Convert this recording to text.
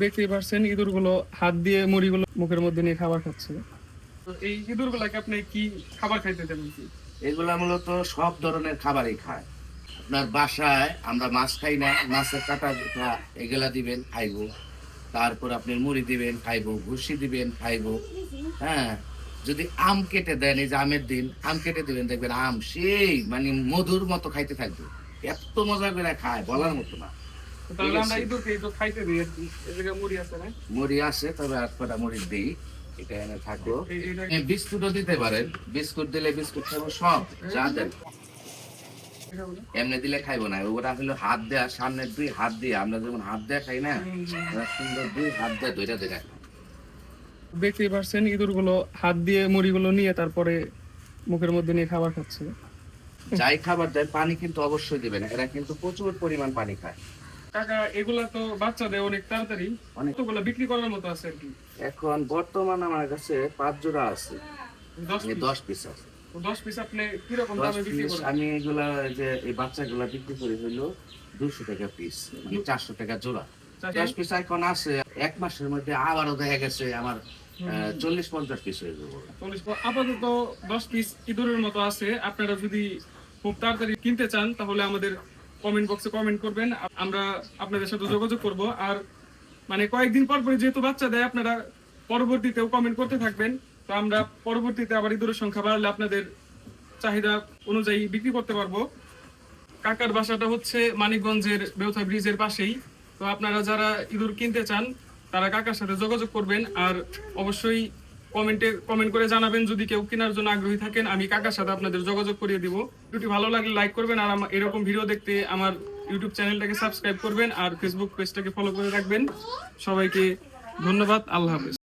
দেখতেই পারছেন ইঁদুরগুলো হাত দিয়ে মুড়িগুলো মুখের মধ্যে নিয়ে খাবার খাচ্ছে। তো এই ইঁদুরগুলাকে আপনি কি খাবার খাইতে দেন কি? এগুলা মূলত সব ধরনের খাবারই খায়। আপনার বাসায় আমরা মাছ খাই না, মাছের কাটা কুটা এগুলা দিবেন খাইবো। তারপর আপনি মুড়ি দিবেন খাইবো, ভুসি দিবেন খাইবো। হ্যাঁ, যদি আম কেটে দেন, এই যে আমের দিন আম কেটে দিবেন, দেখবেন আম সেই মানে মধুর মতো খাইতে থাকবে। এত মজা করে খায় বলার মতো না। তাহলে আমরা ইঁদুরকে তো খাইতে দিই আর কি। এই জায়গায় মুড়ি আছে না? মুড়ি আছে, তবে আর কটা মুড়ি দিই, এটা এনে থাকো। এইটা বিস্কুটও দিতে পারেন, বিস্কুট দিলে বিস্কুট খাবো, সব যা দেন। এমনি দিলে খাইবো না, ওরা হলো হাত দেয়া, সামনে দুই হাত দিয়ে, আমরা যেমন হাত দেয়া খাই না, ওরা সুন্দর দুই হাত দেয়া ধরে ধরে খায়। দেখতেই পারছেন ইঁদুরগুলো হাত দিয়ে মুড়িগুলো নিয়ে তারপরে মুখের মধ্যে নিয়ে খাবার খাচ্ছে। যাই খাবার দেয় পানি কিন্তু অবশ্যই দিবেন, এরা কিন্তু প্রচুর পরিমাণ পানি খায়। কাকা এগুলা তো বাচ্চা দেয় অনেক তাড়াতাড়ি, অনেক। কতগুলা বিক্রি করার মতো আছে আর কি? এখন বর্তমান আমার কাছে 5 জোড়া আছে, 10 পিস। 10 পিস আছে। 10 পিস আপনি কিরকম 10 দামে বিক্রি পিস করেন? আমি এগুলা যে এই বাচ্চাগুলা বিক্রি করি হইলো 200 টাকা পিস, মানে 400 টাকা জোড়া। 10 পিস এখন আছে, এক মাসের মধ্যে আবারও দেখা গেছে আমার 40-50 পিস হয়ে যাবে। আপাতত 10 পিস ইঁদুরের মতো আছে। আপনারা যদি খুব তাড়াতাড়ি কিনতে চান তাহলে আমাদের কমেন্ট বক্সে কমেন্ট করবেন, আমরা আপনাদের সাথে যোগাযোগ করব। আর মানে কয়েকদিন পর পর যেহেতু বাচ্চা দেয়, আপনারা পরবর্তীতেও কমেন্ট করতে থাকবেন। তো আমরা পরবর্তীতে আবার ইঁদুরের সংখ্যা বাড়লে আপনাদের চাহিদা অনুযায়ী বিক্রি করতে পারবো। কাকার বাসাটা হচ্ছে মানিকগঞ্জের বেউথা ব্রিজের পাশেই। তো আপনারা যারা ইঁদুর কিনতে চান তারা কাকার সাথে যোগাযোগ করবেন। আর অবশ্যই কমেন্ট করে জানাবেন যদি কেউ কেনার জন্য আগ্রহী থাকেন, আমি কাকার সাথে আপনাদের যোগাযোগ করিয়ে দিব। ভিডিওটি ভালো লাগলে লাইক করবেন, আর এরকম ভিডিও দেখতে আমার ইউটিউব চ্যানেলটাকে সাবস্ক্রাইব করবেন, আর ফেসবুক পেজটাকে ফলো করে রাখবেন। সবাইকে ধন্যবাদ, আল্লাহ হাফেজ।